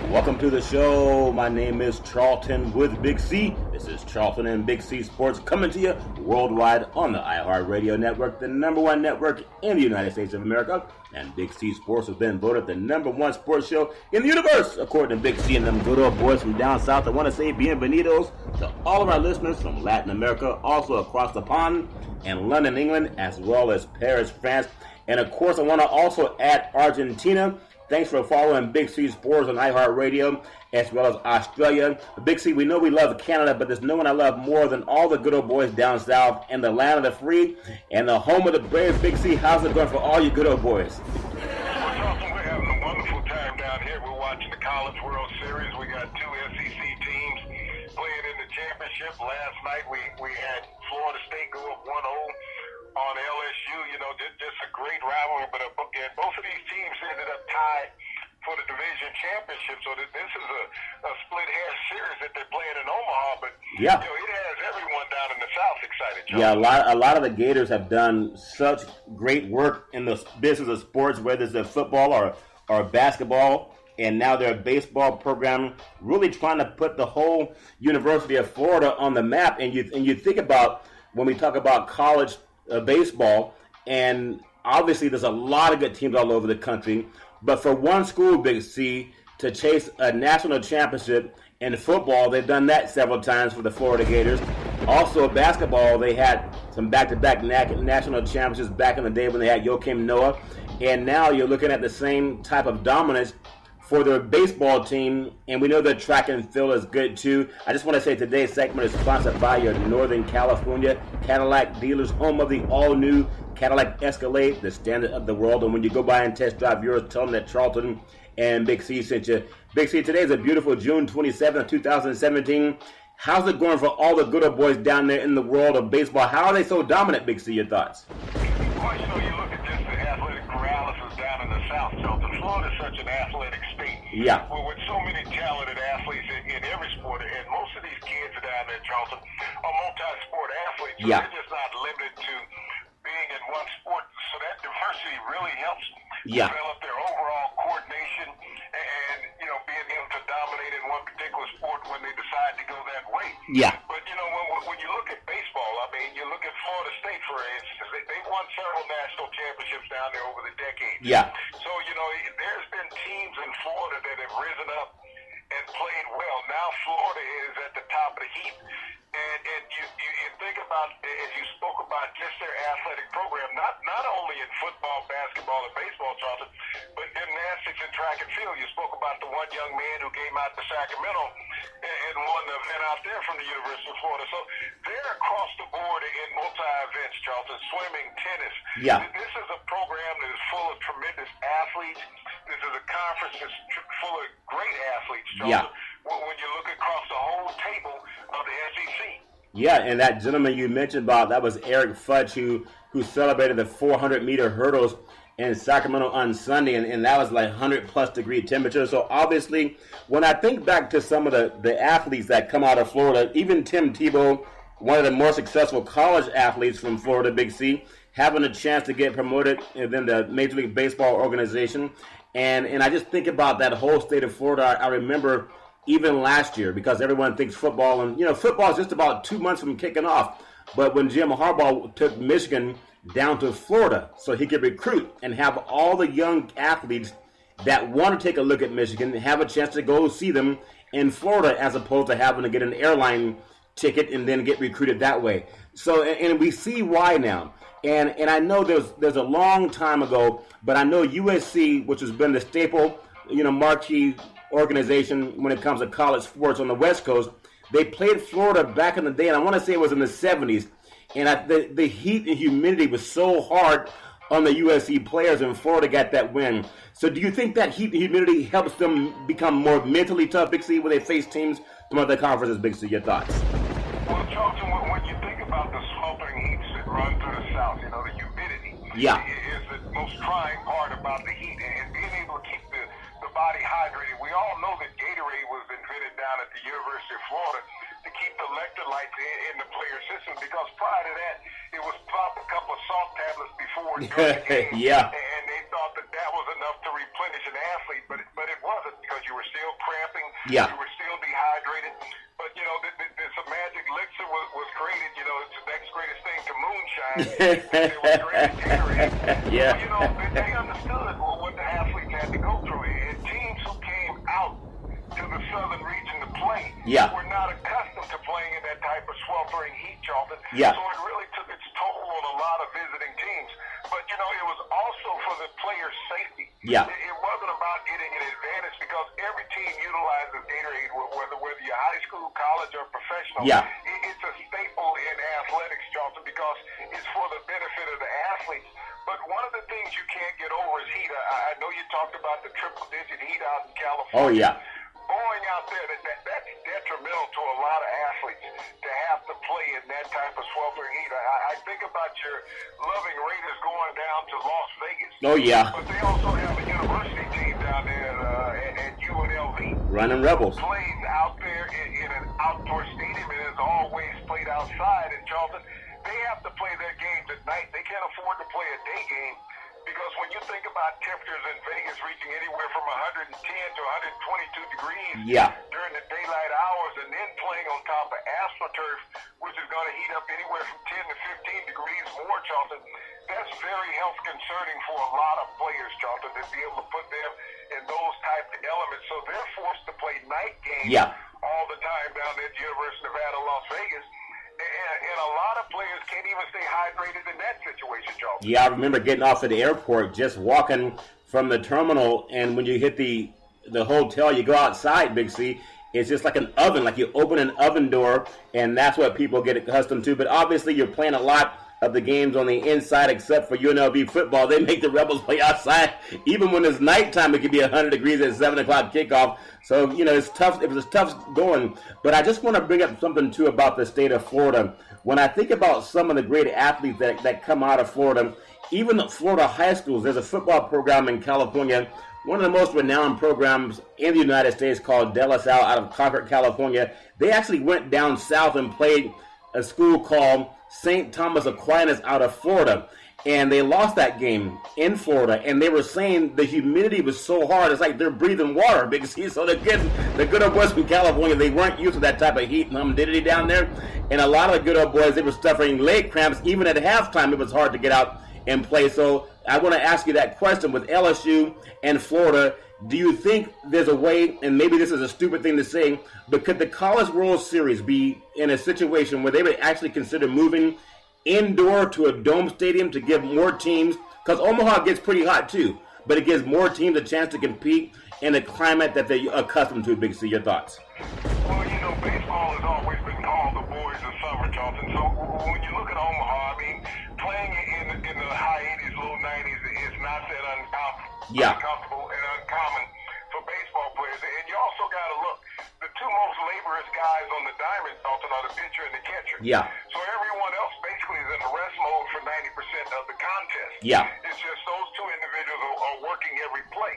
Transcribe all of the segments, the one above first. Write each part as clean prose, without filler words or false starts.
Welcome to the show. My name is Charlton with Big C. This is Charlton and Big C Sports coming to you worldwide on the iHeartRadio network, the number one network in the United States of America. And Big C Sports has been voted the number one sports show in the universe, according to Big C and them good old boys from down south. I want to say bienvenidos to all of our listeners from Latin America, also across the pond, and London, England, as well as Paris, France. And of course, I want to also add Argentina. Thanks for following Big C Sports on iHeartRadio, as well as Australia. Big C, we know we love Canada, but there's no one I love more than all the good old boys down south and the land of the free and the home of the brave. Big C, how's it going for all you good old boys? We're having a wonderful time down here. We're watching the College World Series. We got two SEC teams playing in the championship. Last night we had Florida State go up 1-0 on LSU. You know, just a great rivalry. But both of these teams ended up tied for the division championship. So this is a split-hair series that they're playing in Omaha. But yeah, you know, it has everyone down in the South excited. John. Yeah, a lot of the Gators have done such great work in the business of sports, whether it's football or basketball. And now their baseball program really trying to put the whole University of Florida on the map. And you think about when we talk about college baseball, and obviously there's a lot of good teams all over the country. But for one school, Big C, to chase a national championship in football, they've done that several times for the Florida Gators. Also, basketball, they had some back-to-back national championships back in the day when they had Joakim Noah. And now you're looking at the same type of dominance for their baseball team, and we know their track and field is good too. I just want to say today's segment is sponsored by your Northern California Cadillac dealers, home of the all-new Cadillac Escalade, the standard of the world. And when you go by and test drive yours, tell them that Charlton and Big C sent you. Big C, today is a beautiful June 27th, 2017. How's it going for all the good old boys down there in the world of baseball? How are they so dominant, Big C? Your thoughts? Well, you know, you look at just the athletic paralysis down in the South, Charlton. Florida's such an athletic state. Yeah. Well, with so many talented athletes in every sport, and most of these kids down there, Charlton, are multi-sport athletes. So yeah. They're just not limited to being in one sport. So that diversity really helps develop their overall coordination and, you know, being able to dominate in one particular sport when they decide to go that way. Yeah. But, you know, when you look at baseball, I mean, you look at Florida State, for instance, they won several national championships down there over the decades. Yeah. So, you know, there's been teams in Florida that have risen up and played well. Now Florida is at the top of the heap. And you think about, as you spoke about, just their athletic program, not only in football, basketball, and baseball, Charlton, but gymnastics and track and field. You spoke about the one young man who came out to Sacramento and won the event out there from the University of Florida. So they're across the board in multi-events, Charlton, swimming, tennis. Yeah. This is a program that is full of tremendous athletes. This is a conference that's full of great athletes, Charlton. Yeah. When you look across the whole table of the SEC. Yeah, and that gentleman you mentioned about, that was Eric Fudge, who celebrated the 400-meter hurdles in Sacramento on Sunday, and that was like 100-plus degree temperature. So obviously, when I think back to some of the athletes that come out of Florida, even Tim Tebow, one of the more successful college athletes from Florida, Big C, having a chance to get promoted within the Major League Baseball organization. And I just think about that whole state of Florida. I remember even last year, because everyone thinks football, and, you know, football is just about 2 months from kicking off. But when Jim Harbaugh took Michigan down to Florida so he could recruit and have all the young athletes that want to take a look at Michigan have a chance to go see them in Florida, as opposed to having to get an airline ticket and then get recruited that way. So, and we see why now. And I know there's a long time ago, but I know USC, which has been the staple, you know, marquee organization when it comes to college sports on the West Coast, they played Florida back in the day, and I want to say it was in the 70s, and the heat and humidity was so hard on the USC players, and Florida got that win. So do you think that heat and humidity helps them become more mentally tough, Big C, when they face teams from other conferences? Big C, your thoughts? Well, Charlton, when you think about the sweltering heats that run through the South, you know, the humidity is the most trying part about the heat, and being able to keep the body hydrated. We all know that Gatorade was invented down at the University of Florida to keep the electrolytes in the player system, because prior to that, it was pop a couple of salt tablets before during the game, yeah. And they thought that was enough to replenish an athlete, but it wasn't, because you were still cramped Yeah. You were still dehydrated. But, you know, this magic elixir was created. You know, it's the next greatest thing to moonshine. It was created Gatorade. Yeah. So, you know, they understood what the athletes had to go through. And teams who came out to the southern region to play were not accustomed to playing in that type of sweltering heat, Charlton. Yeah. So it really took its toll on a lot of visiting teams. But, you know, it was also for the players' safety. Yeah. It wasn't about getting an advantage because every team utilizes Gatorade, whether you're high school, college, or professional. Yeah. It's a staple in athletics, Charlton, because it's for the benefit of the athletes. But one of the things you can't get over is heat. I know you talked about the triple-digit heat out in California. Oh, yeah. Going out there, that's detrimental to a lot of athletes to have to play in that type of sweltering heat. I think about your loving Raiders going down to Las Vegas. Oh, yeah. But they also have a university team down there at UNLV. Running Rebels. Plays out there in an outdoor stadium and has always played outside in Charlton. They have to play their games at night. They can't afford to play a day game. Because when you think about temperatures in Vegas reaching anywhere from 110 to 122 degrees during the daylight hours, and then playing on top of AstroTurf, which is going to heat up anywhere from 10 to 15 degrees more, Charlton, that's very health concerning for a lot of players, Charlton, to be able to put them in those type of elements. So they're forced to play night games all the time down there at the University of Nevada, Las Vegas. And a lot of players can't even stay hydrated in that situation, Joe. Yeah, I remember getting off at the airport, just walking from the terminal, and when you hit the hotel, you go outside, Big C, it's just like an oven, like you open an oven door, and that's what people get accustomed to. But obviously, you're playing a lot of the games on the inside, except for UNLV football. They make the Rebels play outside. Even when it's nighttime, it can be 100 degrees at 7 o'clock kickoff. So, you know, it's tough. It was tough going. But I just want to bring up something, too, about the state of Florida. When I think about some of the great athletes that come out of Florida, even the Florida high schools, there's a football program in California, one of the most renowned programs in the United States called De La Salle out of Concord, California. They actually went down south and played a school called St. Thomas Aquinas out of Florida, and they lost that game in Florida, and they were saying the humidity was so hard, it's like they're breathing water, because so the good old boys from California, they weren't used to that type of heat and humidity down there, and a lot of the good old boys, they were suffering leg cramps. Even at halftime, it was hard to get out and play. So I want to ask you that question with LSU and Florida. Do you think there's a way, and maybe this is a stupid thing to say, but could the College World Series be in a situation where they would actually consider moving indoor to a dome stadium to give more teams, because Omaha gets pretty hot too, but it gives more teams a chance to compete in a climate that they're accustomed to, Big C? Your thoughts? Well, you know, baseball has always been called the boys of summer, Charlton. So when you look at Omaha, I mean, playing in the high 80s, low 90s is not that uncomfortable and uncommon for baseball players. And you also got to look, the two most laborious guys on the diamond, Charlton, are the pitcher and the catcher. Yeah. So everyone else basically is in a rest mode for 90% of the contest. Yeah. It's just those two individuals are working every play.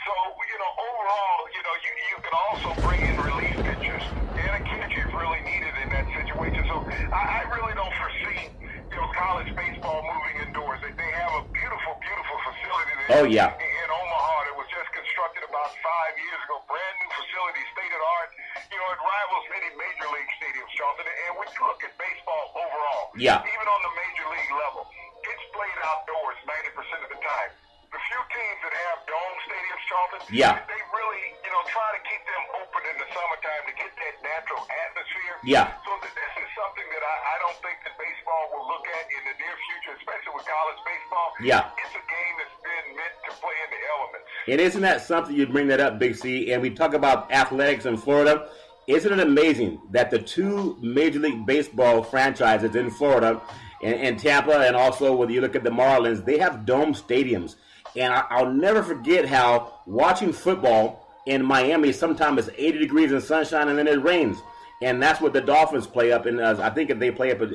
So, you know, overall, you know, you can also bring in relief pitchers, and a catcher is really needed in that situation. So I really don't foresee, you know, college baseball moving indoors. They have a beautiful, beautiful facility there in Omaha that was just constructed about 5 years ago. Brand new facility, state of the art. You know, it rivals many major league stadiums, Charlton. And when you look at baseball overall, even on the major league level, it's played outdoors 90% of the time. The few teams that have dome stadiums, Charlton, they really, you know, try to keep them open in the summertime to get that natural atmosphere. So this is something that I don't think that baseball will look at in the near future, especially with college baseball. It's a game that's been meant to play in the elements. And isn't that something, you bring that up, Big C, and we talk about athletics in Florida. Isn't it amazing that the two Major League Baseball franchises in Florida and Tampa, and also when you look at the Marlins, they have dome stadiums. And I'll never forget how watching football in Miami, sometimes it's 80 degrees and sunshine, and then it rains. And that's what the Dolphins play up in. I think they play up at,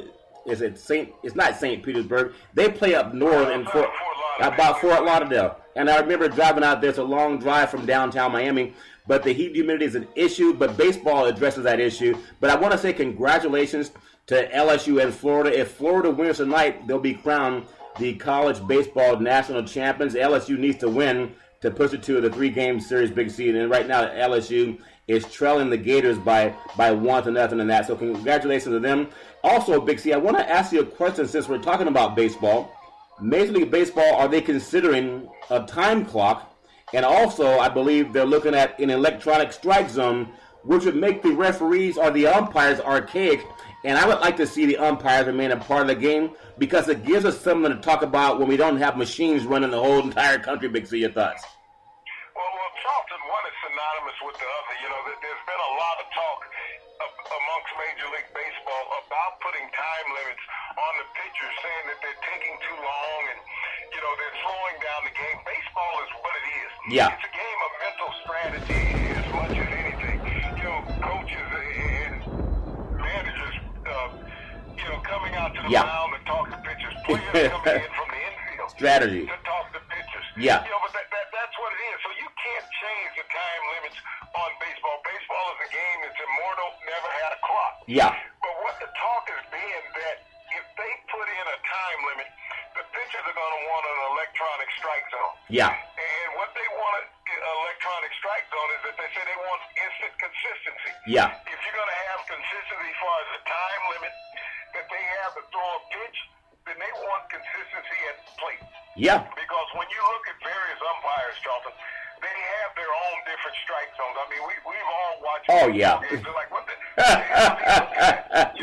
it's not St. Petersburg. They play up north in about Fort Lauderdale. And I remember driving out there. It's a long drive from downtown Miami. But the heat humidity is an issue. But baseball addresses that issue. But I want to say congratulations to LSU and Florida. If Florida wins tonight, they'll be crowned the college baseball national champions. LSU needs to win to push it to the 3-game series, Big C. And right now, LSU is trailing the Gators by 1-0 in that. So congratulations to them. Also, Big C, I want to ask you a question since we're talking about baseball. Major League Baseball, are they considering a time clock? And also, I believe they're looking at an electronic strike zone, which would make the referees or the umpires archaic. And I would like to see the umpires remain a part of the game because it gives us something to talk about when we don't have machines running the whole entire country. Big C, your thoughts? Well, Charlton, one is synonymous with the other. You know, there's been a lot of talk amongst Major League Baseball about putting time limits on the pitchers, saying that they're taking too long and, you know, they're slowing down the game. Baseball is what it is. Yeah. It's a game of mental strategy as much as anything. You know, coaches and managers, you know, coming out to the mound to talk to pitchers, players coming in from the infield strategy to talk to pitchers. Yeah. You know, but that's what it is. So you can't change the time limits on baseball. Baseball is a game that's immortal, never had a clock. Yeah. But what the talk has been that if they put in a time limit, the pitchers are going to want an electronic strike zone. Yeah. And what they want an electronic strike zone is that they say they want instant consistency. Yeah. If you're going to have consistency as far as the time limit that they have to throw a pitch, then they want consistency at the plate. Yeah. Because when you look at various umpires, Charlton, they have their own different strike zones. I mean, we've all watched games. They're like, what the?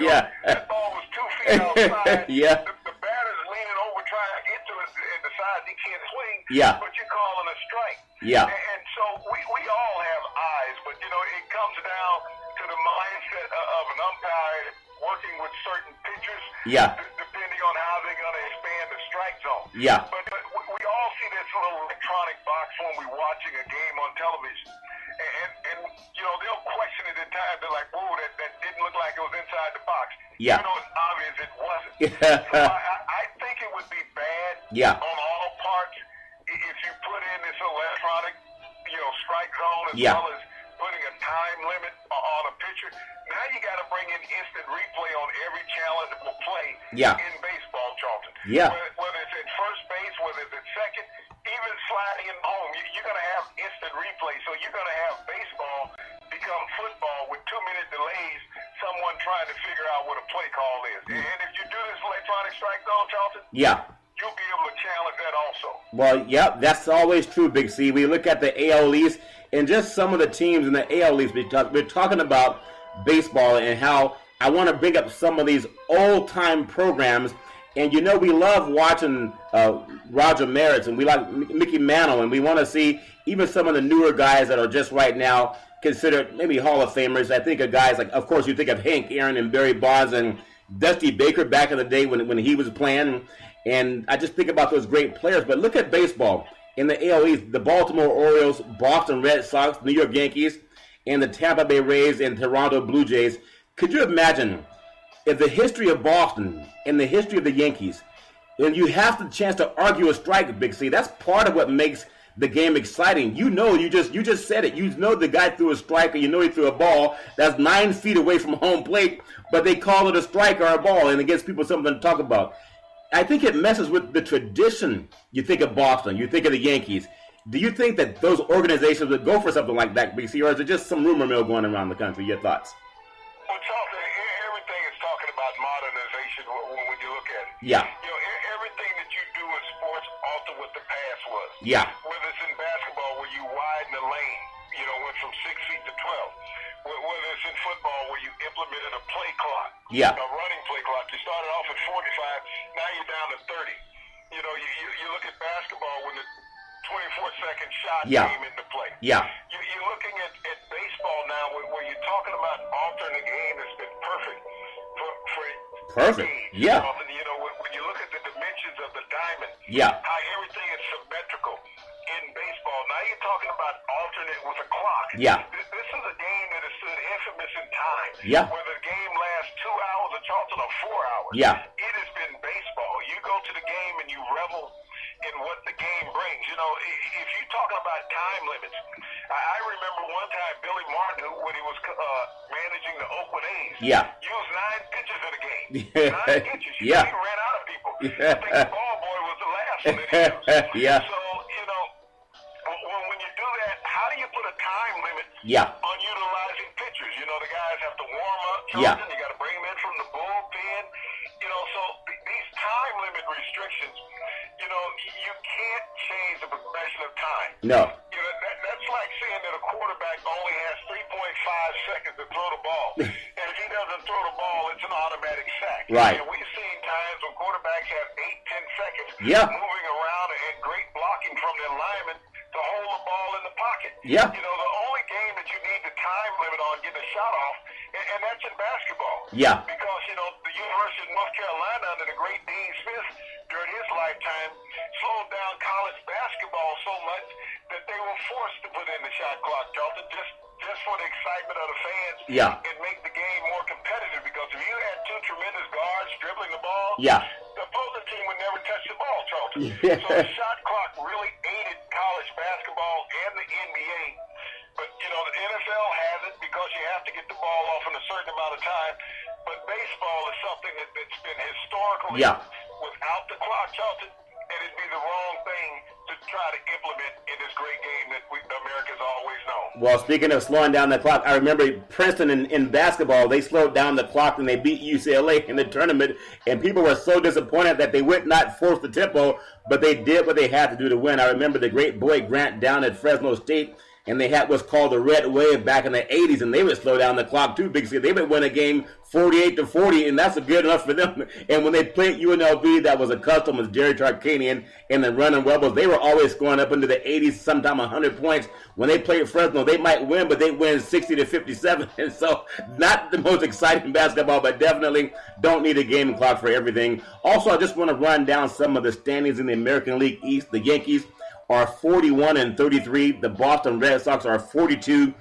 Yeah. That ball was 2 feet outside. Yeah. The batter's leaning over trying to get to it and decides he can't swing. Yeah. But you're calling a strike. Yeah. And so we all have eyes, but, you know, it comes down to the mindset of an umpire working with certain pitchers. Yeah. Depending on how they're going to expand the strike zone. Yeah. But we all see this little electronic box when we're watching a game on television. And you know, they'll question it at times. They're like, whoa, that didn't look like it was inside the box. Yeah. You know, it's obvious it wasn't. Yeah. So I think it would be bad on all parts if you put in this electronic, you know, strike zone as well as putting a time limit on a pitcher. Now you got to bring in instant replay on every challengable play in baseball, Charlton. Yeah. Whether it's at first base, whether it's at second, even sliding in home, you're going to have instant replay. So you're going to have baseball become football with 2-minute delays, someone trying to figure out what a play call is. And if you do this electronic strike zone, Charlton, you'll be able to challenge that also. Well, that's always true, Big C. We look at the AL East and just some of the teams in the AL East. We're talking about baseball and how I want to bring up some of these old-time programs. And, you know, we love watching Roger Maris and we like Mickey Mantle, and we want to see even some of the newer guys that are just right now considered maybe Hall of Famers. I think of guys like, of course, you think of Hank Aaron and Barry Bonds and Dusty Baker back in the day when he was playing. And I just think about those great players. But look at baseball. In the AL East, the Baltimore Orioles, Boston Red Sox, New York Yankees, and the Tampa Bay Rays and Toronto Blue Jays. Could you imagine if the history of Boston and the history of the Yankees, and you have the chance to argue a strike, Big C, that's part of what makes the game exciting. You know, you just said it. You know the guy threw a strike, or you know he threw a ball that's 9 feet away from home plate, but they call it a strike or a ball, and it gives people something to talk about. I think it messes with the tradition. You think of Boston, you think of the Yankees. Do you think that those organizations would go for something like that, BC, or is it just some rumor mill going around the country? Your thoughts? Well, Charlton, everything is talking about modernization when you look at it. Yeah. You know, everything that you do in sports alter what the past was. Yeah. Whether it's in basketball where you widen the lane, you know, went from 6 feet to 12. Whether it's in football where you implemented a play clock, a running play clock. You started off at 45, now you're down to 30. You know, you look at basketball when the 24-second shot came into play. Yeah. You're looking at baseball now where you're talking about altering the game that's been perfect for perfect. Games. Yeah. You know, when you look at the dimensions of the diamond, how everything is symmetrical in baseball. Now you're talking about alternate with a clock. Yeah. This is a game that has stood infamous in time. Yeah. Whether the game lasts 2 hours or Charlton or 4 hours. Yeah. It has been baseball. You go to the game and you revel in what the game brings. You know, if you're talking about time limits, I remember one time Billy Martin, when he was managing the Oakland A's, used 9 pitches in a game. 9 pitches. He ran out of people. I think the ball boy was the last one that he used. Yeah. So, you know, Yeah. unutilizing pitchers. You know, the guys have to warm up. Yeah. You got to bring them in from the bullpen. You know, so these time limit restrictions, you know, you can't change the progression of time. No. You know, that's like saying that a quarterback only has 3.5 seconds to throw the ball. And if he doesn't throw the ball, it's an automatic sack. Right. And we've seen times when quarterbacks have 8-10 seconds Yeah. moving around and great blocking from their linemen to hold the ball in the pocket. Yeah. You know, the only game that you need the time limit on getting a shot off, and that's in basketball. Yeah. Because, you know, the University of North Carolina under the great Dean Smith during his lifetime slowed down college basketball so much that they were forced to put in the shot clock, Charlton, just for the excitement of the fans. Yeah. And make the game more competitive, because if you had two tremendous guards dribbling the ball, Yeah. the opposing team would never touch the ball, Charlton. Yeah. So the shot clock really aided college basketball and the NBA. But, you know, the NFL has it because you have to get the ball off in a certain amount of time. But baseball is something that's been historically without the clock, Charlton, and it'd be the wrong thing to try to implement in this great game that America's always known. Well, speaking of slowing down the clock, I remember Princeton in basketball, they slowed down the clock and they beat UCLA in the tournament, and people were so disappointed that they would not force the tempo, but they did what they had to do to win. I remember the great Boyd Grant down at Fresno State, and they had what's called the Red Wave back in the 80s, and they would slow down the clock too, Big C. They would win a game 48-40, and that's good enough for them. And when they played UNLV, that was a custom with Jerry Tarkanian and the Running Rebels. They were always scoring up into the 80s, sometimes 100 points. When they played Fresno, they might win, but they win 60-57. And so, not the most exciting basketball, but definitely don't need a game clock for everything. Also, I just want to run down some of the standings in the American League East. The Yankees are 41-33. The Boston Red Sox are 42-34,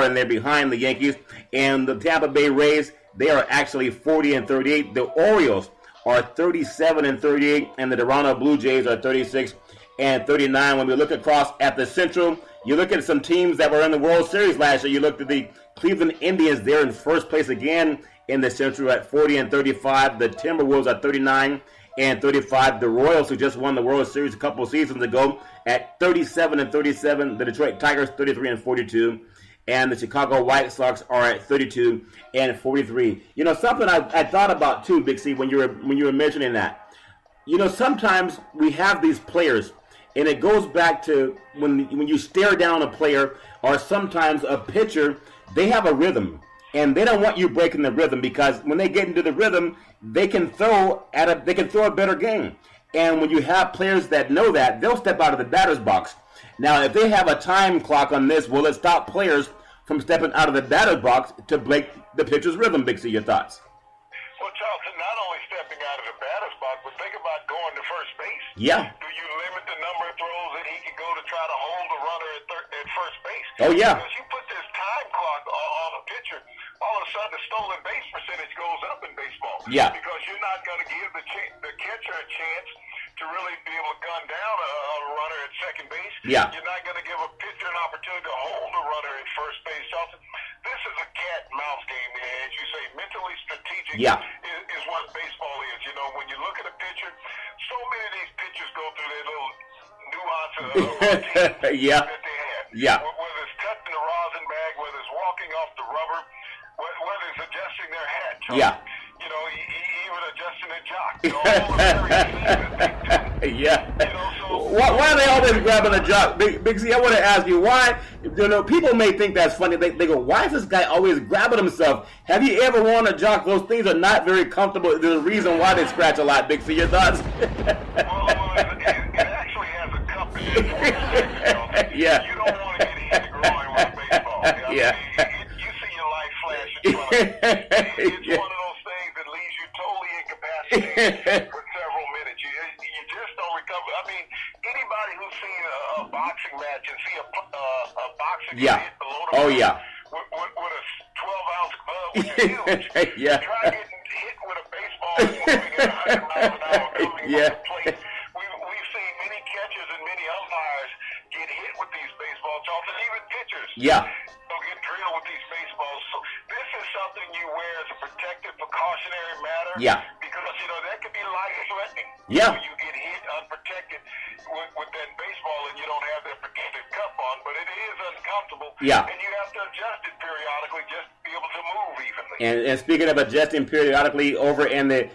and they're behind the Yankees. And the Tampa Bay Rays, they are actually 40-38. The Orioles are 37-38, and the Toronto Blue Jays are 36-39. When we look across at the Central, you look at some teams that were in the World Series last year. You looked at the Cleveland Indians. They're in first place again in the Central at 40-35. The Timberwolves are 39-35. The Royals, who just won the World Series a couple of seasons ago, at 37-37. The Detroit Tigers 33-42, and the Chicago White Sox are at 32-43. You know, something I thought about too, Big C, when you were mentioning that. You know, sometimes we have these players, and it goes back to when you stare down a player, or sometimes a pitcher, they have a rhythm. And they don't want you breaking the rhythm, because when they get into the rhythm, they can throw a better game. And when you have players that know that, they'll step out of the batter's box. Now, if they have a time clock on this, will it stop players from stepping out of the batter's box to break the pitcher's rhythm? Big C, your thoughts? Well, Charlton, not only stepping out of the batter's box, but think about going to first base. Yeah. Do you limit the number of throws that he can go to try to hold the runner at first base? Oh, yeah. Because you put this time clock on a pitcher, all of a sudden the stolen base percentage goes up in baseball. Yeah. Because you're not going to give the catcher a chance to really be able to gun down a runner at second base. Yeah. You're not going to give a pitcher an opportunity to hold a runner at first base. Charlton, this is a cat and mouse game, as you say. Mentally strategic is what baseball is. You know, when you look at a pitcher, so many of these pitchers go through their little nuances of routine that they have. Yeah. Whether it's touching the rosin bag, whether it's walking off the rubber, whether it's adjusting their hat. Charlton. Yeah. You know, even adjusting their jock. You know, all the very things. Yeah. You know, so Why are they always grabbing a jock? Big C, I want to ask you, why, you know, people may think that's funny. They go, why is this guy always grabbing himself? Have you ever worn a jock? Those things are not very comfortable. There's a reason why they scratch a lot, Big C. Your thoughts? well, it actually has a company for it. Yeah. You don't want to get hit in the groin with baseball. Yeah. You see your life flash in front of you. It's one of those things that leaves you totally incapacitated for several minutes. You just don't recover. I mean, anybody who's seen a boxing match and see a boxer get hit below the belt with a 12-ounce glove, which is huge. Try getting hit with a baseball that's moving at 100 miles an hour coming off the plate. We've seen many catchers and many umpires get hit with these baseballs, and even pitchers. Don't get drilled with these baseballs. So this is something you wear as a protective, precautionary matter. Because, you know, that could be life-threatening. When you get hit unprotected with that baseball and you don't have that protective cup on. But it is uncomfortable. Yeah. And you have to adjust it periodically just to be able to move evenly. And speaking of adjusting periodically, over in the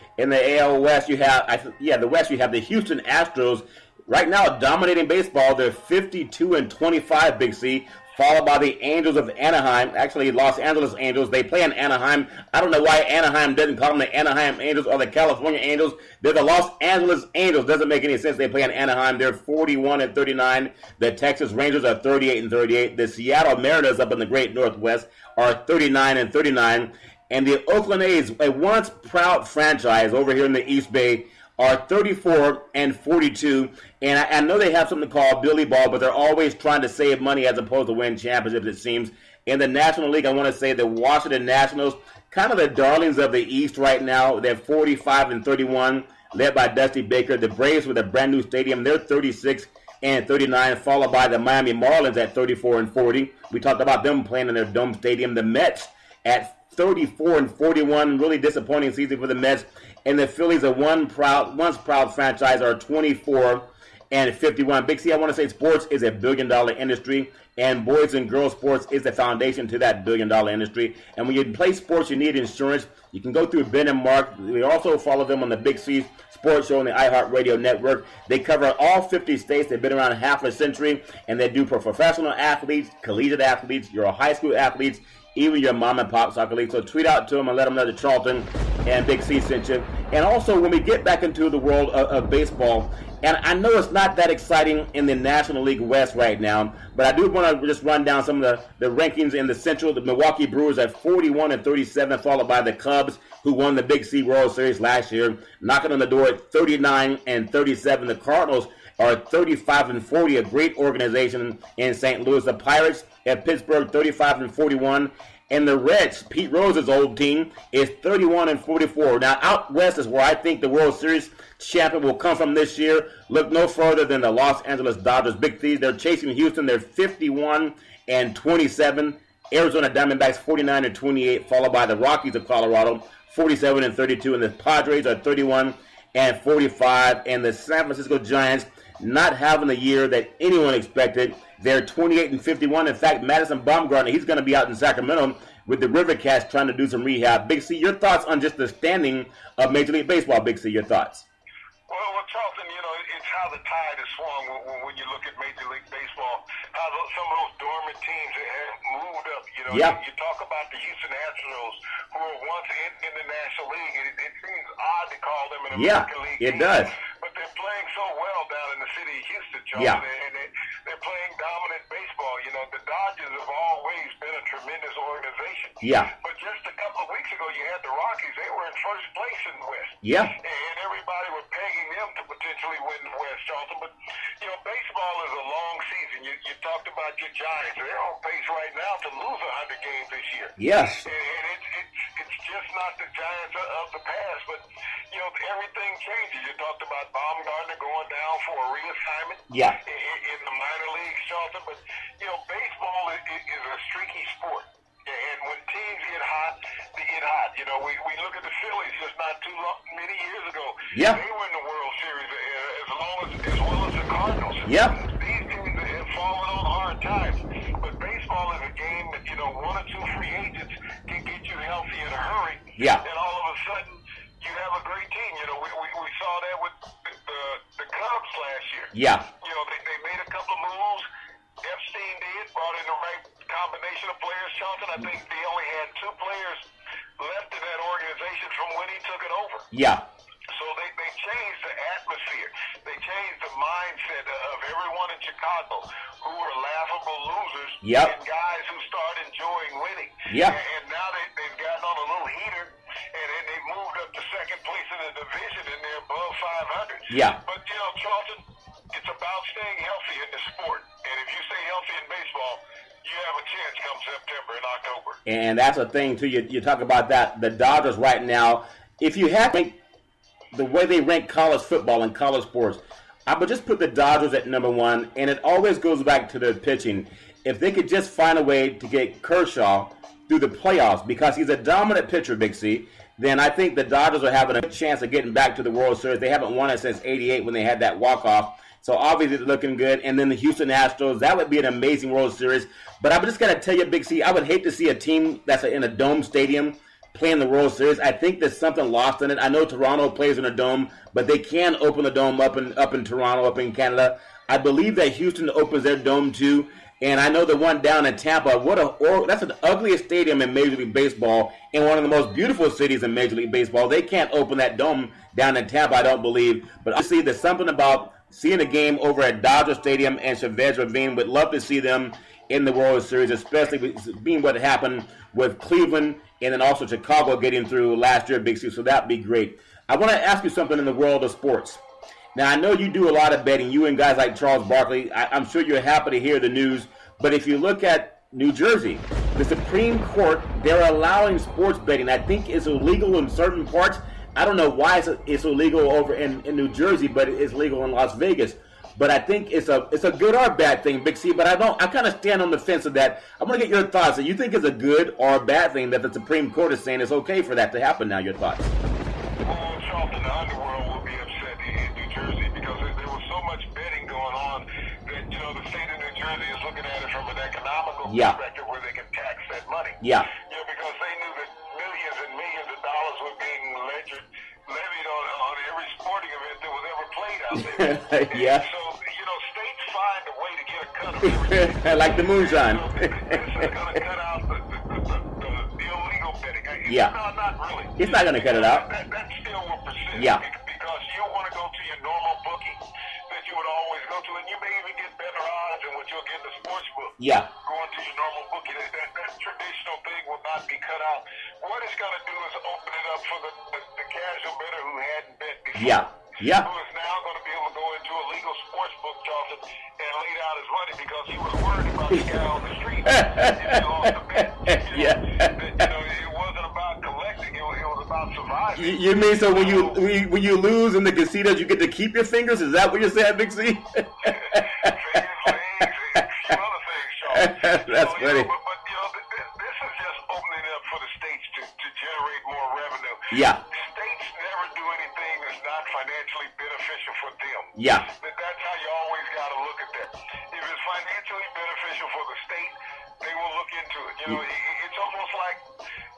AL West, you have the West. You have the Houston Astros right now dominating baseball. They're 52-25, Big C, followed by the Angels of Anaheim. Actually, Los Angeles Angels. They play in Anaheim. I don't know why Anaheim doesn't call them the Anaheim Angels or the California Angels. They're the Los Angeles Angels. Doesn't make any sense. They play in Anaheim. They're 41-39. The Texas Rangers are 38-38. The Seattle Mariners up in the Great Northwest are 39-39. And the Oakland A's, a once proud franchise over here in the East Bay, are 34-42, and I know they have something called Billy Ball, but they're always trying to save money as opposed to win championships, it seems. In the National League, I want to say the Washington Nationals, kind of the darlings of the East right now. They're 45-31, led by Dusty Baker. The Braves with a brand new stadium, they're 36-39, followed by the Miami Marlins at 34-40. We talked about them playing in their dome stadium. The Mets at 34-41, really disappointing season for the Mets. And the Phillies, once proud franchise, are 24-51. Big C, I want to say sports is a billion-dollar industry, and boys and girls sports is the foundation to that billion-dollar industry. And when you play sports, you need insurance. You can go through Ben and Mark. We also follow them on the Big C Sports Show on the iHeartRadio network. They cover all 50 states. They've been around half a century, and they do for professional athletes, collegiate athletes, your high school athletes, even your mom and pop soccer league. So tweet out to them and let them know that Charlton and Big C sent you. And also, when we get back into the world of baseball, and I know it's not that exciting in the National League West right now, but I do want to just run down some of the rankings in the Central. The Milwaukee Brewers at 41-37, followed by the Cubs, who won the Big C World Series last year, knocking on the door at 39-37. The Cardinals are 35-40, a great organization in St. Louis. The Pirates at Pittsburgh, 35-41. And the Reds, Pete Rose's old team, is 31-44. Now, out west is where I think the World Series champion will come from this year. Look no further than the Los Angeles Dodgers. Big Thieves, they're chasing Houston. They're 51-27. Arizona Diamondbacks, 49-28, followed by the Rockies of Colorado, 47-32. And the Padres are 31-45. And the San Francisco Giants, not having the year that anyone expected. They're 28-51. In fact, Madison Bumgarner, he's going to be out in Sacramento with the River Cats trying to do some rehab. Big C, your thoughts on just the standing of Major League Baseball? Big C, your thoughts? Well, Charlton, it's how the tide is swung when you look at Major League Baseball, how some of those dormant teams have moved up. Yep. You talk about the Houston Astros, who were once in the National League. It seems odd to call them an American League it team, does. but they're playing so well down in the city of Houston, Charlton, Yeah. and they're playing dominant baseball. The Dodgers have always been a tremendous organization. Yeah. But just a couple of weeks ago, you had the Rockies. They were in first place in the West. Yeah. And everybody was pegging them to potentially win the West, Charlton. But, baseball is a long season. You talked about your Giants. They're on pace right now to lose 100 games this year. Yes. And it's just not the Giants of the past. But, everything changes. You talked about Baumgartner going down for a reassignment Yeah. in the minor leagues, Charlton. But, baseball is a streaky sport. And when teams get hot, they get hot. We look at the Phillies just not many years ago. Yeah. They were in the World Series as well as the Cardinals. Yep. These teams have fallen on hard times. But baseball is a game that, one or two free agents can get you healthy in a hurry. Yeah. And all of a sudden, you have a great team. We saw that with the Cubs last year. Yeah. They made a couple of moves. Epstein brought in the right combination of players. Charlton, I think they only had two players left in that organization from when he took it over. Yeah. So they changed the atmosphere. They changed the mindset of everyone in Chicago who were laughable losers Yep. and guys who started enjoying winning. Yeah. And now they've gotten on a little heater, and then they moved up to second place in the division, and they're above 500. Yeah. But, Charlton, it's about staying healthy in the sport. And if you stay healthy in baseball, you have a chance come September and October. And that's a thing, too. You talk about that. The Dodgers right now, if you have the way they rank college football and college sports, I would just put the Dodgers at number one, and it always goes back to the pitching. If they could just find a way to get Kershaw through the playoffs, because he's a dominant pitcher, Big C, then I think the Dodgers are having a chance of getting back to the World Series. They haven't won it since '88 when they had that walk-off So obviously it's looking good. And then the Houston Astros, that would be an amazing World Series. But I'm just going to tell you, Big C, I would hate to see a team that's in a dome stadium playing the World Series. I think there's something lost in it. I know Toronto plays in a dome, but they can open the dome up in Toronto, up in Canada. I believe that Houston opens their dome too. And I know the one down in Tampa, that's the ugliest stadium in Major League Baseball, in one of the most beautiful cities in Major League Baseball. They can't open that dome down in Tampa, I don't believe. But obviously there's something about seeing a game over at Dodger Stadium and Chavez Ravine. Would love to see them in the World Series, especially being what happened with Cleveland and then also Chicago getting through last year, Big C. So that'd be great. I want to ask you something in the world of sports. Now, I know you do a lot of betting, you and guys like Charles Barkley. I'm sure you're happy to hear the news. But if you look at New Jersey, the Supreme Court, they're allowing sports betting. I think it's illegal in certain parts. I don't know why it's illegal over in New Jersey, but it's legal in Las Vegas. But I think it's a good or bad thing, Big C. But I kind of stand on the fence of that. I want to get your thoughts. Do you think it's a good or a bad thing that the Supreme Court is saying it's okay for that to happen now? Your thoughts? Well, Charlton, the underworld will be upset in New Jersey because there was so much betting going on that, the state of New Jersey is looking at it from an economical perspective where they can tax that money. Yeah. Because they knew that millions and millions of dollars were being levied on every sporting event that was ever played out there. Yeah. So, states find a way to get a cut of everything. Like the moonshine. This is going to cut out the illegal betting. Yeah. No, not really. It's not going to cut it out. That still will persist. Yeah. Because you want to go to your normal bookie that you would always go to, and you may even get better odds than what you'll get in the sports book. Yeah. Going to your normal bookie. That traditional thing will not be cut out. What it's going to do is open it up for the casual bettor who hadn't bet before. Yeah. Yeah. Who is now going to be able to go into a legal sports book, Charlton, and lay down his money because he was worried about the guy on the street if he lost a bet. It wasn't about collecting; it was about surviving. You mean so when you lose in the casinos, you get to keep your fingers? Is that what you're saying, Big C? Fingers, legs, and a few other things, Charlton. That's funny. But this is just opening up for the states to generate more revenue. Yeah. States never do anything that's not financially beneficial for them. Yeah. That's how you always got to look at that. If it's financially beneficial for the state, they will look into it. It's almost like,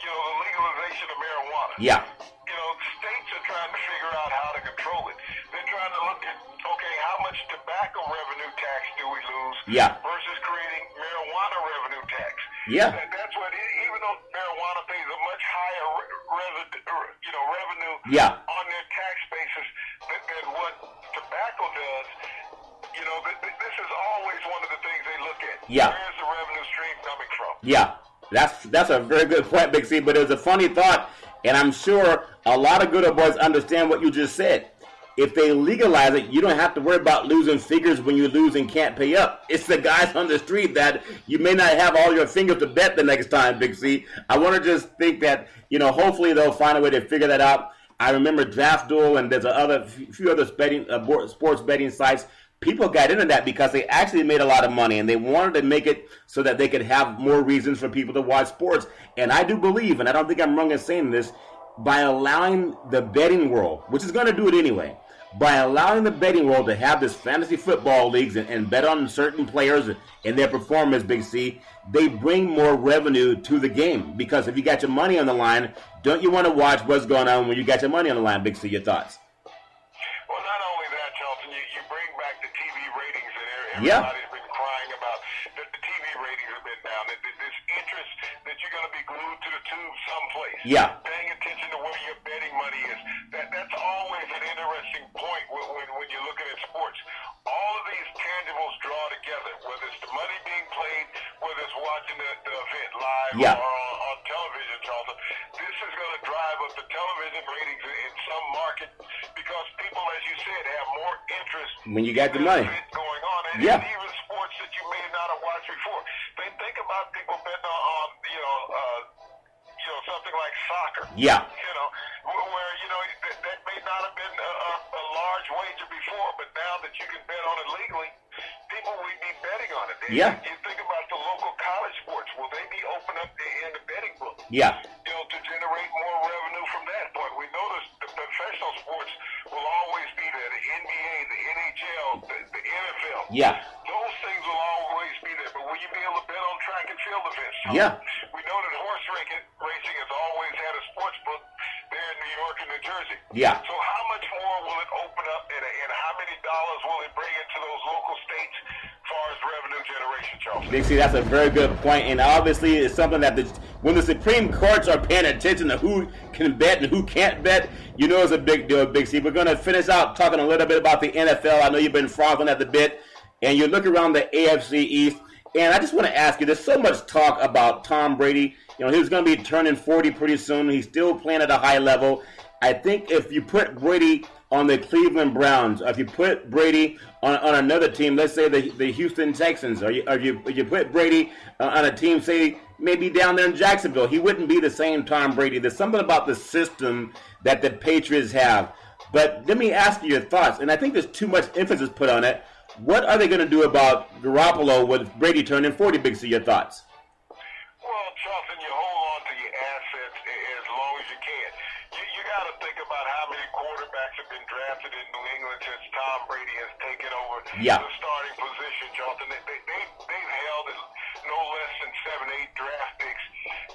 the legalization of marijuana. Yeah. States are trying to figure out how to control it. They're trying to look at, how much tobacco revenue tax do we lose versus creating marijuana revenue tax. Yeah. That's what, even though marijuana pays a much higher revenue on their tax basis than what tobacco does, this is always one of the things they look at. Yeah. Where's the revenue stream coming from? Yeah. That's a very good point, Big C, but it was a funny thought, and I'm sure a lot of good old boys understand what you just said. If they legalize it, you don't have to worry about losing fingers when you lose and can't pay up. It's the guys on the street that you may not have all your fingers to bet the next time, Big C. I want to just think that, hopefully they'll find a way to figure that out. I remember DraftDuel, and there's a few other sports betting sites. People got into that because they actually made a lot of money, and they wanted to make it so that they could have more reasons for people to watch sports. And I do believe, and I don't think I'm wrong in saying this, by allowing the betting world, which is going to do it anyway, by allowing the betting world to have this fantasy football leagues and bet on certain players and their performance, Big C, they bring more revenue to the game. Because if you got your money on the line, don't you want to watch what's going on when you got your money on the line, Big C? Your thoughts? Well, not only that, Charlton, you bring back the TV ratings that everybody's been crying about. That the TV ratings have been down. That this interest that you're going to be glued to the tube someplace. Yeah. Paying attention to where your betting money is. That's always an interesting point when you're looking at sports. All of these tangibles draw together, whether it's the money being played, whether it's watching the event live or on television, Charlton. This is going to drive up the television ratings in some market because people, as you said, have more interest when you got the money going on, and even sports that you may not have watched before. Think about people betting on something like soccer. Yeah. Where that may not have been a large wager before, but now that you can bet on it legally, people will be betting on it. You think about the local college sports. Will they be open up in the betting book? Yeah. To generate more revenue from that point. We notice the professional sports will always be there. The NBA, the NHL, the NFL. Yeah. Those things will always be there. But will you be able to bet on track and field events? Yeah. We know that horse racing has always had a sports book there in New York and New Jersey. Yeah. So how much more will it open up, and how many dollars will it bring into those local states as far as revenue generation, Charles? Big C, that's a very good point, and obviously it's something that when the Supreme Courts are paying attention to who can bet and who can't bet, you know it's a big deal, Big C. We're going to finish out talking a little bit about the NFL. I know you've been frothing at the bit, and you look around the AFC East, and I just want to ask you, there's so much talk about Tom Brady. You know, he's going to be turning 40 pretty soon. He's still playing at a high level. I think if you put Brady on the Cleveland Browns, or if you put Brady on another team, let's say the Houston Texans, or you put Brady on a team, say, maybe down there in Jacksonville, he wouldn't be the same Tom Brady. There's something about the system that the Patriots have. But let me ask you your thoughts, and I think there's too much emphasis put on it. What are they going to do about Garoppolo with Brady turning 40, Big C? Your thoughts? Well, Charlton, you hold on to your assets as long as you can. You got to think about how many quarterbacks have been drafted in New England since Tom Brady has taken over the starting position, Charlton. They've held no less than 7-8 draft picks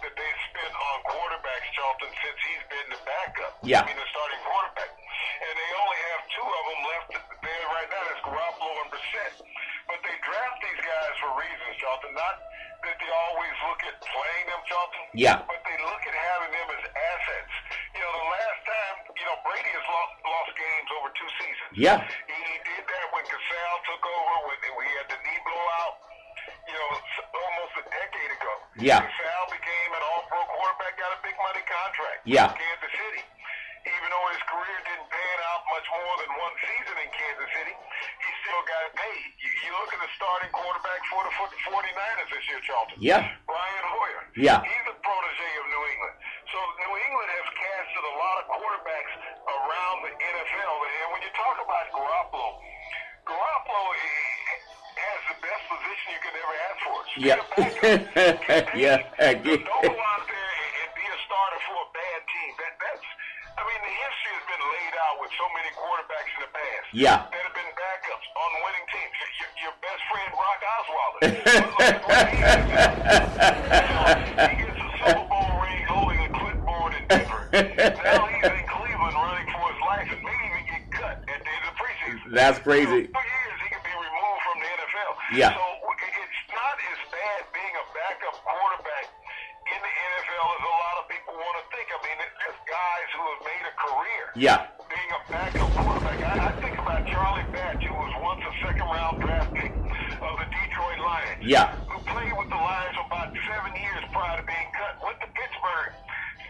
that they've spent on quarterbacks, Charlton, since he's been the backup. Yeah. I mean, the starting quarterback. And they only have two of them left there right now. That's Garoppolo and Brissett. But they draft these guys for reasons, Charlton. Not that they always look at playing them, Charlton. Yeah. But they look at having them as assets. You know, the last time, Brady has lost games over 2 seasons. Yeah. He did that when Casale took over, when we had the knee blowout, almost a decade ago. Yeah. Casale became an all-pro quarterback, got a big money contract. Yeah. With Kansas City. Even though his career didn't pan out much more than 1 season in Kansas City, he still got paid. You look at the starting quarterback for the 49ers this year, Charlton. Yeah. Brian Hoyer. Yeah. He's a protege of New England. So New England has casted a lot of quarterbacks around the NFL. And when you talk about Garoppolo has the best position you could ever ask for. Yeah. Yeah. Don't go out there and be a starter for a bad team. The history has been laid out with so many quarterbacks in the past. Yeah. That have been backups on winning teams. Your best friend, Brock Osweiler. He gets a Super Bowl ring holding a clipboard in Denver. Now he's in Cleveland running for his life and maybe even get cut at the end of the preseason. That's crazy. 2 years he could be removed from the NFL. Yeah. So it's not as bad being a backup quarterback in the NFL as a lot of people want to think. There's guys who have made a career being a backup quarterback. I think about Charlie Batch, who was once a second-round draft pick of the Detroit Lions. Yeah. Who played with the Lions for about 7 years prior to being cut. Went to Pittsburgh.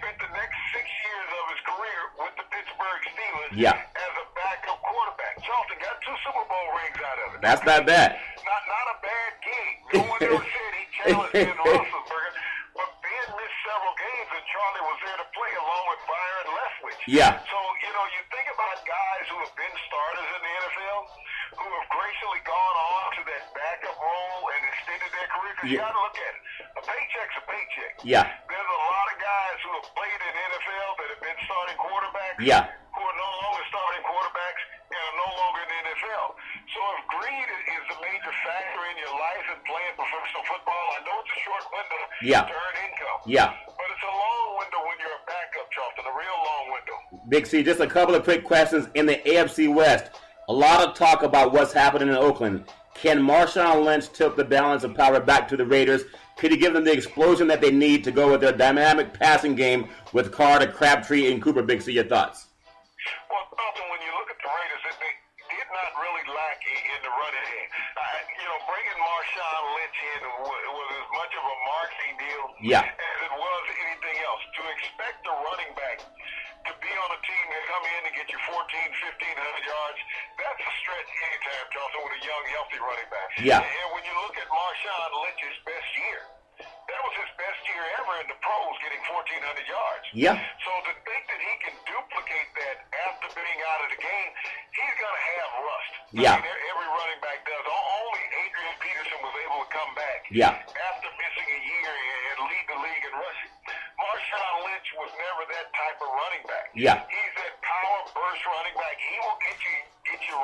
Spent the next 6 years of his career with the Pittsburgh Steelers as a backup quarterback. Charlton got 2 Super Bowl rings out of it. That's not bad. Not a bad gig. No one ever said he challenged Ben Roethlisberger. But Ben missed several games, and Charlie was there to play along with Byron Leftwich. Yeah. So, you think about guys who have been starters in the NFL, who have graciously gone on to that backup role and extended their career, because you got to look at it. A paycheck's a paycheck. Yeah. There's a lot of guys who have played in the NFL that have been starting quarterbacks who are no longer starting quarterbacks and are no longer in the NFL. So if greed is a major factor in your life and playing professional football, I know it's a short window to earn income. Yeah. But it's a long window when you're a backup, Charlton, a real long window. Big C, just a couple of quick questions. In the AFC West, a lot of talk about what's happening in Oakland. Can Marshawn Lynch tilt the balance of power back to the Raiders? Could he give them the explosion that they need to go with their dynamic passing game with Carter, Crabtree, and Cooper? Big C, your thoughts? Well, Charlton, when you look at the Raiders, they did not really lack in the running game. Bringing Marshawn Lynch in was as much of a marketing deal as it was anything else. To expect a running back to be on a team that come in and get you 1,500 yards, that's a stretch anytime, Charlton, with a young, healthy running back. Yeah. And when you look at Marshawn Lynch's best year, that was his best year ever in the pros, getting 1,400 yards. Yeah. So to think that he can duplicate that after being out of the game, he's going to have rust. Yeah. Every running back does. Only Adrian Peterson was able to come back after missing a year and lead the league in rushing. Marshawn Lynch was never that type of running back. Yeah. He's that power burst running back. He will get you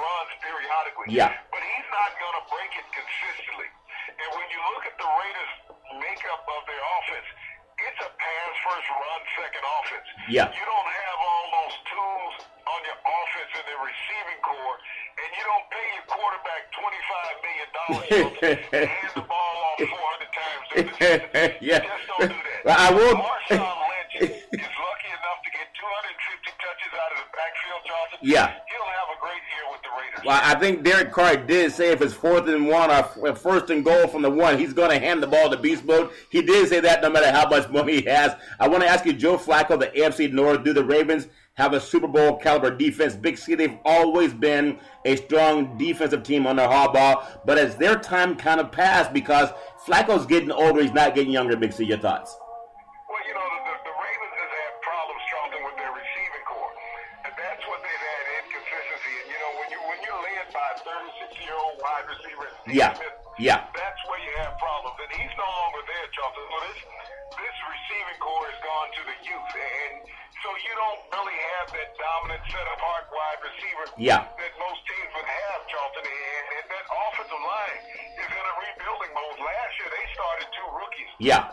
Yeah. But he's not going to break it consistently. And when you look at the Raiders' makeup of their offense, it's a pass first, run second offense. Yeah. You don't have all those tools on your offense in the receiving core, and you don't pay your quarterback $25 million to hand the ball off 400 times during the season. Yeah. Just don't do that. Well, I will. Marshawn Lynch is lucky enough to get 250 touches out of the backfield, Johnson. Yeah. He'll have a great year with the Raiders. Well, I think Derek Carr did say if it's 4th and 1 or first and goal from the 1, he's going to hand the ball to Beast Mode. He did say that no matter how much money he has. I want to ask you, Joe Flacco, the AFC North, do the Ravens have a Super Bowl caliber defense? Big C, they've always been a strong defensive team under Harbaugh, but as their time kind of passed because Flacco's getting older, he's not getting younger. Big C, your thoughts? Well, you know, the Ravens have had problems, Charlton, with their receiving core. And that's what they've had, inconsistency. And, you know, when you're led by a 36-year-old wide receiver, Yeah. Smith, that's where you have problems. And he's no longer there, Charlton. So this receiving core has gone to the youth. And so you don't really have that dominant set-apart wide receiver that most teams would have, Charlton. And that offensive line is in a rebuilding mode. Last year, they started 2 rookies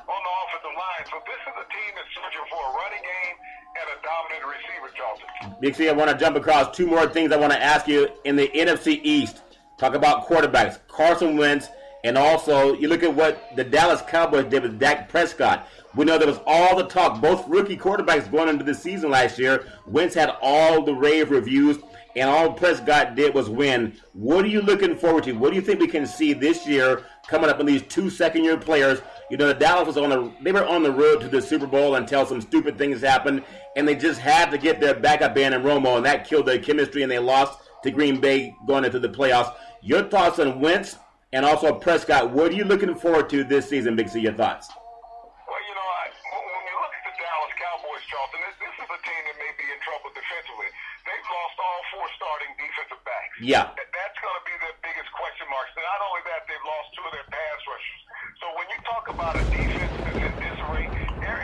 on the offensive line. So this is a team that's searching for a running game and a dominant receiver, Charlton. Big C, I want to jump across 2 more things I want to ask you. In the NFC East, talk about quarterbacks, Carson Wentz, and also you look at what the Dallas Cowboys did with Dak Prescott. We know there was all the talk, both rookie quarterbacks going into the season last year. Wentz had all the rave reviews, and all Prescott did was win. What are you looking forward to? What do you think we can see this year coming up in these 2 second-year players? You know, Dallas was they were on the road to the Super Bowl until some stupid things happened, and they just had to get their backup band in Romo, and that killed their chemistry, and they lost to Green Bay going into the playoffs. Your thoughts on Wentz and also Prescott? What are you looking forward to this season, Big C? Your thoughts? Well, you know, when you look at the Dallas Cowboys, Charlton, this is a team that may be in trouble defensively. They've lost all 4 starting defensive backs. Yeah. That's going to be their biggest question marks. Not only that, they've lost 2 of their pass rushers. So when you talk about a defense that's in disarray,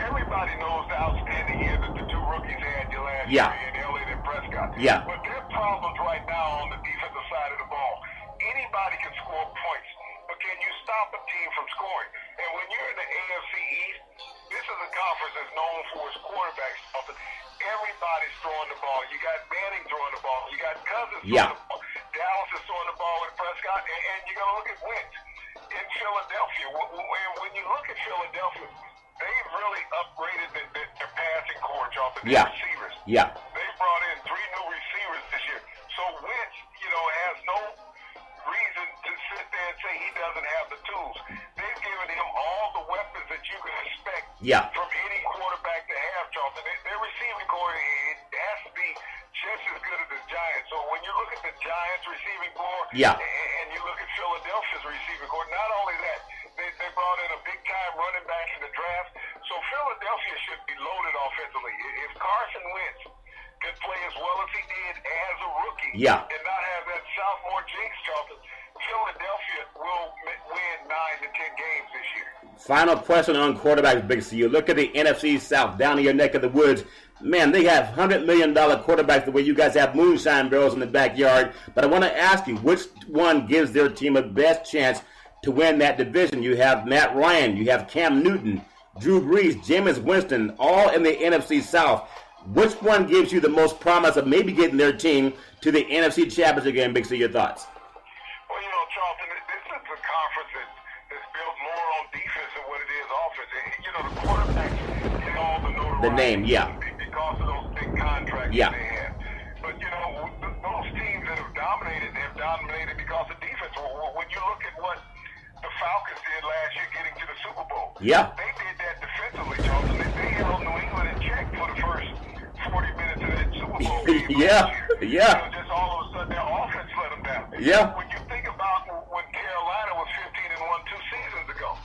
everybody knows the outstanding year that the 2 rookies had last year in Elliott and Prescott. Yeah. But their problems right now on the defensive side of the ball, anybody can score points, but can you stop a team from scoring? And when you're in the AFC East, this is a conference that's known for its quarterbacks. Everybody's throwing the ball. You got Manning throwing the ball. You got Cousins throwing the ball. Dallas is throwing the ball with Prescott. And you're going to look at Wentz in Philadelphia. When you look at Philadelphia, they've really upgraded their passing core, Charlton, their receivers. Yeah. They brought in 3 new receivers this year. So Wentz, you know, has no reason to sit there and say he doesn't have the tools. They've given him all the weapons that you can expect from any quarterback to have, Charlton. Their receiving core has to be just as good as the Giants. So when you look at the Giants' receiving core and you look at Philadelphia's receiving core, not only that, they brought in a big-time running back in the draft. So Philadelphia should be loaded offensively. If Carson Wentz can play as well as he did as a rookie and not have that sophomore jinx, Charlton, Philadelphia will win 9 to 10 games this year. Final question on quarterbacks, Big C. You look at the NFC South down in your neck of the woods. Man, they have $100 million quarterbacks the way you guys have moonshine barrels in the backyard. But I want to ask you, which one gives their team a best chance to win that division? You have Matt Ryan, you have Cam Newton, Drew Brees, Jameis Winston, all in the NFC South. Which one gives you the most promise of maybe getting their team to the NFC Championship game? Big C, your thoughts? Well, you know, Charlton, this is a conference that's built more on defense than what it is offense. You know, the quarterbacks get all the notoriety. The name, because of those big contracts that they have. But, you know, those teams that have dominated because of defense. When you look at what the Falcons did last year getting to the Super Bowl, they did that defensively, Charlton. They held New England in check for the first 40 minutes of that Super Bowl game last year. You know, just all of a sudden their offense let them down. When you think about when Carolina was 15-1 2 seasons ago,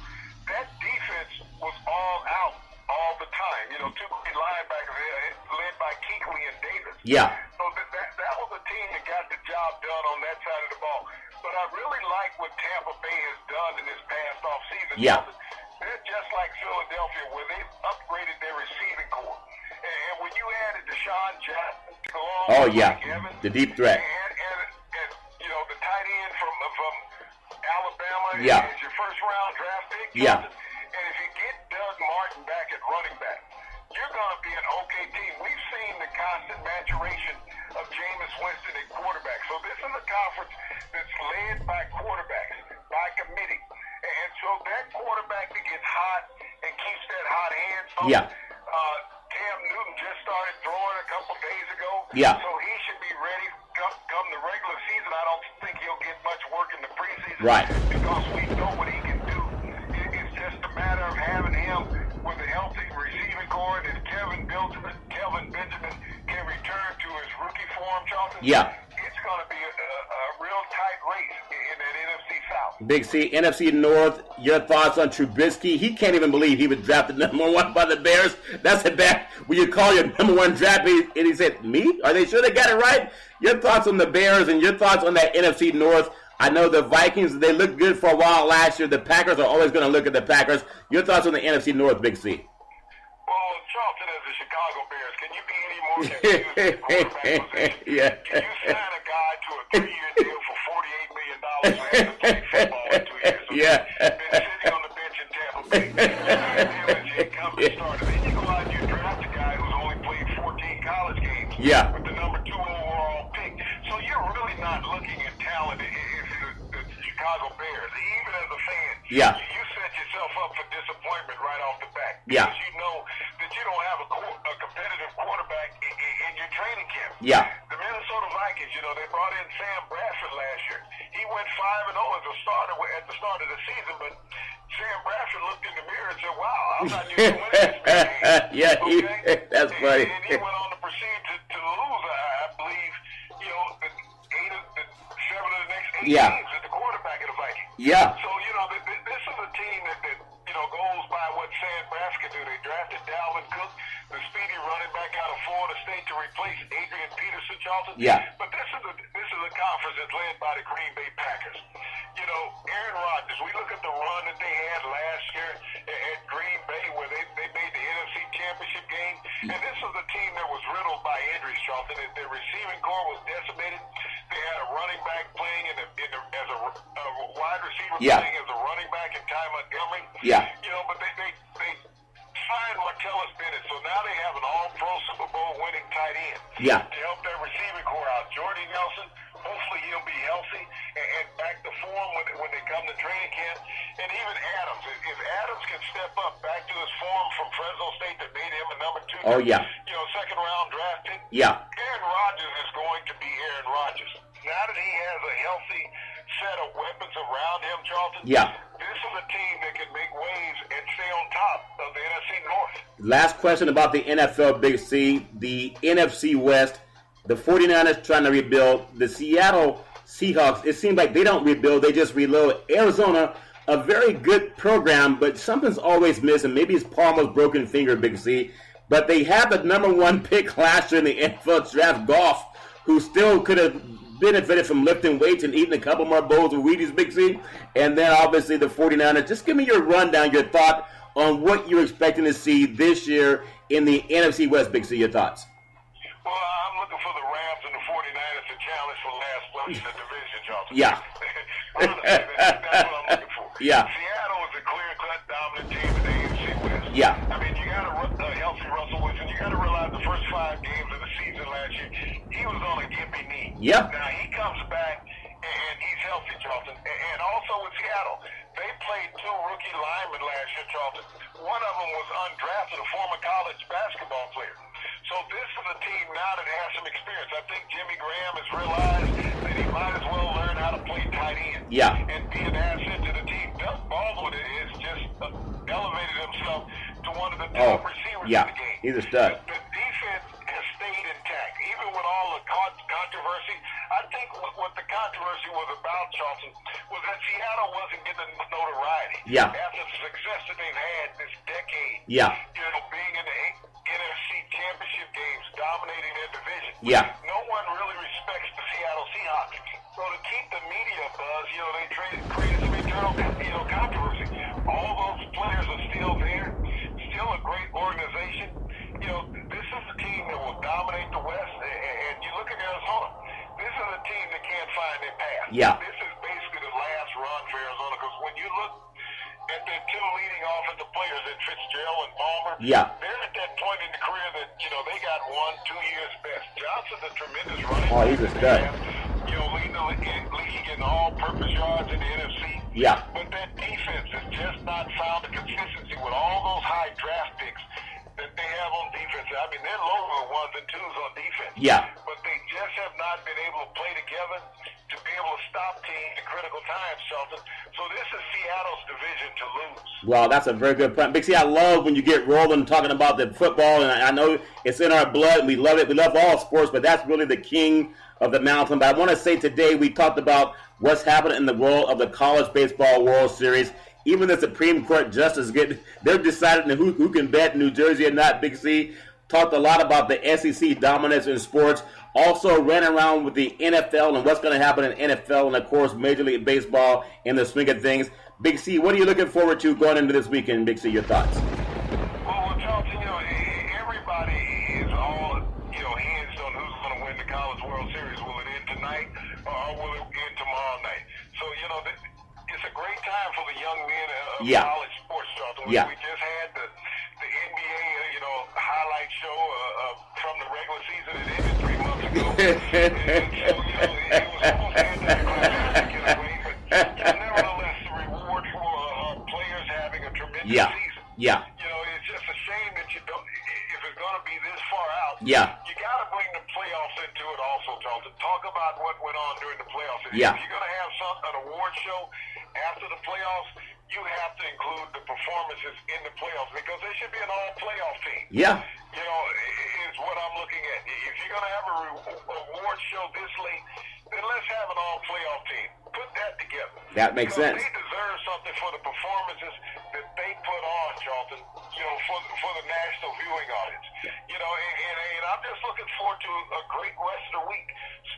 that defense was all out all the time. You know, 2 great linebackers led by Kuechly and Davis. So that was a team that got the job done on that side of the ball. But I really like what Tampa Bay has done in this past offseason. They're just like Philadelphia, where they've upgraded their receiving core. And when you added Deshaun Jackson, the deep threat. And you know, the tight end from Alabama Yeah. as your first-round draft pick. Yeah. Johnson. And if you get Doug Martin back at running back, you're going to be an okay team. We've seen the constant maturation of Jameis Winston at quarterback. So this is a conference that's led by quarterbacks, by committee. And so that quarterback that gets hot and keeps that hot hand. Yeah. Cam Newton just started throwing a couple days ago. Yeah. So he should be ready come the regular season. I don't think he'll get much work in the preseason. Right. Because we know what he can do. It's just a matter of having him with a healthy receiving core, and if Kelvin Benjamin can return to his rookie form, Charlton, Yeah. it's going to be a real tight race in that NFC South. Big C, NFC North, your thoughts on Trubisky? He can't even believe he was drafted number one by the Bears. That's a bad, when you call your number one draft pick, and he said, me? Are they sure they got it right? Your thoughts on the Bears and your thoughts on that NFC North? I know the Vikings, they looked good for a while last year. The Packers are always going to look at the Packers. Your thoughts on the NFC North, Big C? Well, Charlton, as the Chicago Bears, can you be any more confused at quarterback position? Yeah. Can you sign a guy to a 3-year deal for $48 million who hasn't played football in 2 years? So Yeah. been sitting on the bench in Tampa Bay. He comes and started. Then you go out and you draft a guy who's only played 14 college games Yeah. with the number 2 overall pick. So you're really not looking at talent if you're the Chicago Bears. Even as a fan, Yeah. you set yourself up for disappointment right off the bat. Yeah. Because you know that you don't have a competitive quarterback in your training camp. Yeah. The Minnesota Vikings, they brought in Sam Bradford last year. He went 5-0 as a starter at the start of the season, but Sam Bradford looked in the mirror and said, wow, I'm not used to winning this big game. Yeah, Okay? that's funny. And he went on to proceed to lose, I believe, the 7 of the next 8 Yeah. games at the quarterback of the Vikings. Yeah. So, this is a team that goes by what Sam Bradford can do. They drafted Dalvin Cook, the speedy running back out of Florida State, to replace Adrian Peterson, Charlton. Yeah. But this is a conference that's led by the Green Bay Packers. Aaron Rodgers, we look at the run that they had last year at Green Bay where they made the NFC Championship game. And this was a team that was riddled by injuries, Charlton. Their receiving core was decimated. They had a running back playing as a wide receiver Yeah. playing as a running back in Ty Montgomery. Yeah. But they signed Martellus Bennett, so now they have an all-pro Super Bowl winning tight end. Yeah. To help their receiving core out. Jordy Nelson, hopefully he'll be healthy and back to form when they come to training camp. And even Adams, if Adams can step up back to his form from Fresno State that made him a number 2, Oh, yeah. second-round draft pick. Yeah. Aaron Rodgers is going to be Aaron Rodgers. Now that he has a healthy set of weapons around him, Charlton, Yeah. this is a team that can make waves and stay on top of the NFC North. Last question about the NFL, Big C. The NFC West, the 49ers trying to rebuild. The Seattle Seahawks, it seems like they don't rebuild, they just reload. Arizona, a very good program, but something's always missing. Maybe it's Palmer's broken finger, Big C. But they had the number 1 pick last year in the NFL draft, Goff, who still could have benefited from lifting weights and eating a couple more bowls of Wheaties, Big C. And then obviously the 49ers. Just give me your rundown, your thought on what you're expecting to see this year in the NFC West, Big C. Your thoughts. Well, I'm looking for the Rams and the 49ers to challenge for last place in the division, Johnson. Yeah. Honestly, that's what I'm looking for. Yeah. Seattle is a clear-cut dominant team in the AFC West. Yeah. I mean, you got a healthy Russell Wilson. You got to realize the first 5 games of the season last year, he was on a gimpy knee. Yep. Now, he comes back, and he's healthy, Charlton. And also with Seattle, they played 2 rookie linemen last year, Charlton. One of them was undrafted, a former college basketball player. So this is a team now that has some experience. I think Jimmy Graham has realized that he might as well learn how to play tight end. Yeah. And be an asset to the team. Doug Baldwin has just elevated himself to one of the top receivers yeah. in the game. He's a stud. The defense has stayed intact. Even with all the controversy, I think what the controversy was about, Charlton, was that Seattle wasn't getting the notoriety. Yeah. After the success that they've had this decade. Yeah. Being in the NFC Championship games, dominating their division. Yeah. No one really respects the Seattle Seahawks. So to keep the media buzz, they created some internal, controversy. All those players are still there. Still a great organization. This is a team that will dominate the West. And you look at Arizona. This is a team that can't find their path. Yeah. This is basically you look at the two leading offensive players, in Fitzgerald and Palmer, yeah, they're at that point in the career that, they got 1-2 years best. Johnson's a tremendous running oh, he's a stud. Leading the league in all-purpose yards in the NFC. Yeah. But that defense has just not found the consistency with all those high draft picks that they have on defense. I mean, they're low on 1s and 2s on defense. Yeah. But they just have not been able to play together to be able to stop teams in critical times, Shelton. So this is Seattle's division to lose. Well, that's a very good point. Big C, I love when you get rolling talking about the football, and I know it's in our blood, and we love it. We love all sports, but that's really the king of the mountain. But I want to say today we talked about what's happening in the world of the College Baseball World Series. Even the Supreme Court justice, they're deciding who can bet New Jersey or not. Big C talked a lot about the SEC dominance in sports. Also ran around with the NFL and what's going to happen in NFL and, of course, Major League Baseball in the swing of things. Big C, what are you looking forward to going into this weekend, Big C? Your thoughts? Well, Charlton, everybody is all, hinged on who's going to win the College World Series. Will it end tonight or will it end tomorrow night? So, it's a great time for the young men of college sports, Charlton. We just had the NBA, highlight show from the regular season. It ended 3 months ago. And so, it was almost anticlimactic in a way, but nevertheless, the reward for players having a tremendous season. Yeah. It's just a shame that you don't, if it's going to be this far out, you got to bring the playoffs into it also, Charlton. Talk about what went on during the playoffs. If you're going to have an award show after the playoffs, you have to include the performances in the playoffs because they should be an all-playoff team. Yeah. Is what I'm looking at. If you're going to have a award show this late, then let's have an all-playoff team. Put that together. That makes sense. They deserve something for the performances that they put on, Charlton, for the national viewing audience. And I'm just looking forward to a great rest of the week.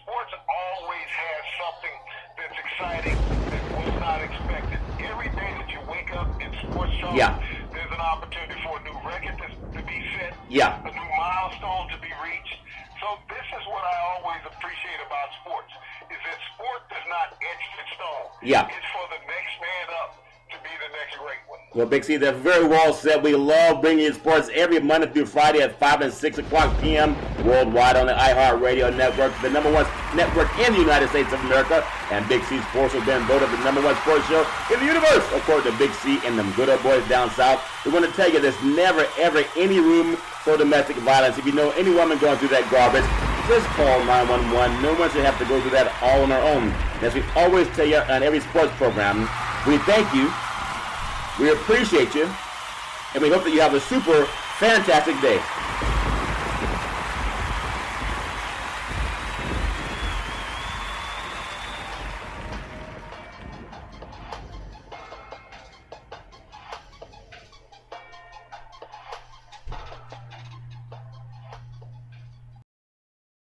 Sports always has something that's exciting that was not expected. Every day that you wake up in sports, Charlton, there's an opportunity for a new record to be set, a new milestone to be reached. So this is what I always appreciate about sports, is that sport is not etched in stone. It's for the next man up to be the next great one. Well, Big C, that's very well said. We love bringing you sports every Monday through Friday at 5 and 6 o'clock p.m. worldwide on the iHeartRadio network, the number one network in the United States of America. And Big C Sports has been voted the number one sports show in the universe, according to Big C and them good old boys down south. We want to tell you there's never, ever any room for domestic violence. If you know any woman going through that garbage, just call 911. No one should have to go through that all on their own. As we always tell you on every sports program, we thank you, we appreciate you, and we hope that you have a super fantastic day.